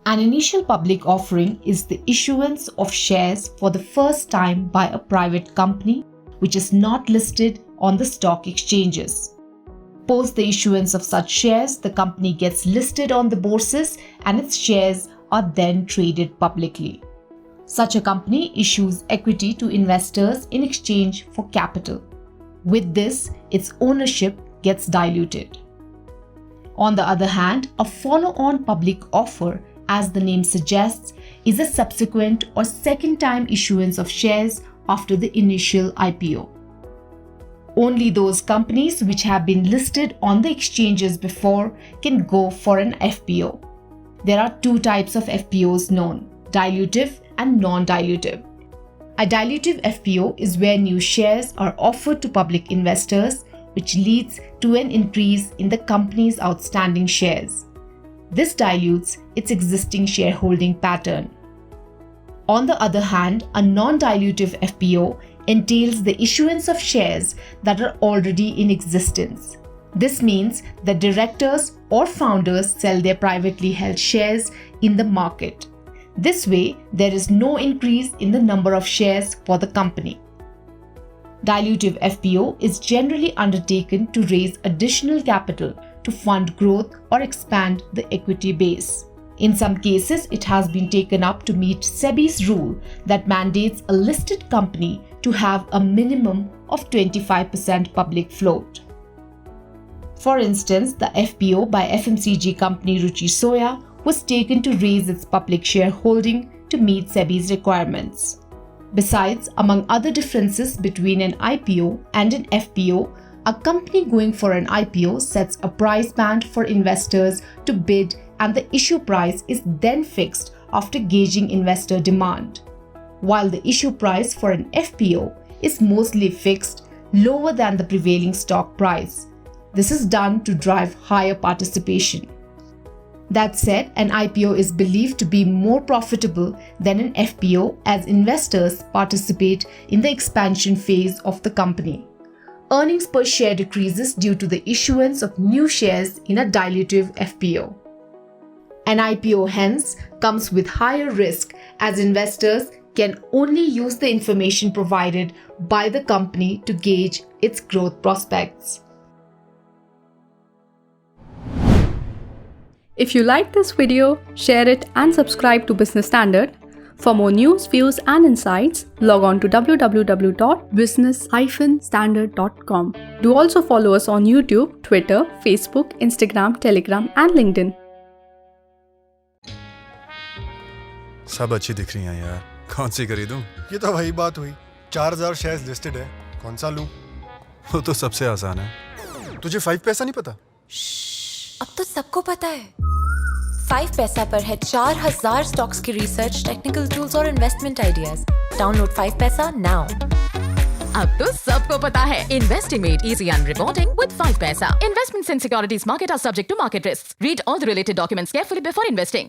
An initial public offering is the issuance of shares for the first time by a private company which is not listed on the stock exchanges. Post the issuance of such shares, the company gets listed on the bourses and its shares are then traded publicly. Such a company issues equity to investors in exchange for capital. With this, its ownership gets diluted. On the other hand, a follow-on public offer, as the name suggests, is a subsequent or second-time issuance of shares after the initial IPO. Only those companies which have been listed on the exchanges before can go for an FPO. There are two types of FPOs known: dilutive and non-dilutive. A dilutive FPO is where new shares are offered to public investors, which leads to an increase in the company's outstanding shares. This dilutes its existing shareholding pattern. On the other hand, a non-dilutive FPO entails the issuance of shares that are already in existence. This means that directors or founders sell their privately held shares in the market. This way, there is no increase in the number of shares for the company. Dilutive FPO is generally undertaken to raise additional capital to fund growth or expand the equity base. In some cases, it has been taken up to meet SEBI's rule that mandates a listed company to have a minimum of 25% public float. For instance, the FPO by FMCG company Ruchi Soya was taken to raise its public shareholding to meet SEBI's requirements. Besides, among other differences between an IPO and an FPO, a company going for an IPO sets a price band for investors to bid, and the issue price is then fixed after gauging investor demand, while the issue price for an FPO is mostly fixed, lower than the prevailing stock price. This is done to drive higher participation. That said, an IPO is believed to be more profitable than an FPO as investors participate in the expansion phase of the company. Earnings per share decreases due to the issuance of new shares in a dilutive FPO. An IPO hence comes with higher risk as investors can only use the information provided by the company to gauge its growth prospects. If you like this video, share it and subscribe to Business Standard. For more news, views and insights, log on to www.business-standard.com. Do also follow us on YouTube, Twitter, Facebook, Instagram, Telegram and LinkedIn. सब अच्छी दिख रही हैं यार, कौन सी खरीदूं? ये तो वही बात हुई, 4000 शेयर्स लिस्टेड है, कौन सा लूं? वो तो सबसे आसान है। तुझे 5 पैसा नहीं पता? अब तो सबको पता है। 5 पैसा पर है 4000 स्टॉक्स की रिसर्च, टेक्निकल टूल्स और इन्वेस्टमेंट आइडियाज। डाउनलोड 5 पैसा नाउ। अब तो सबको पता है, investing made easy and rewarding with 5 paisa. Investments in securities market are subject to market risks. Read all the related documents carefully before investing.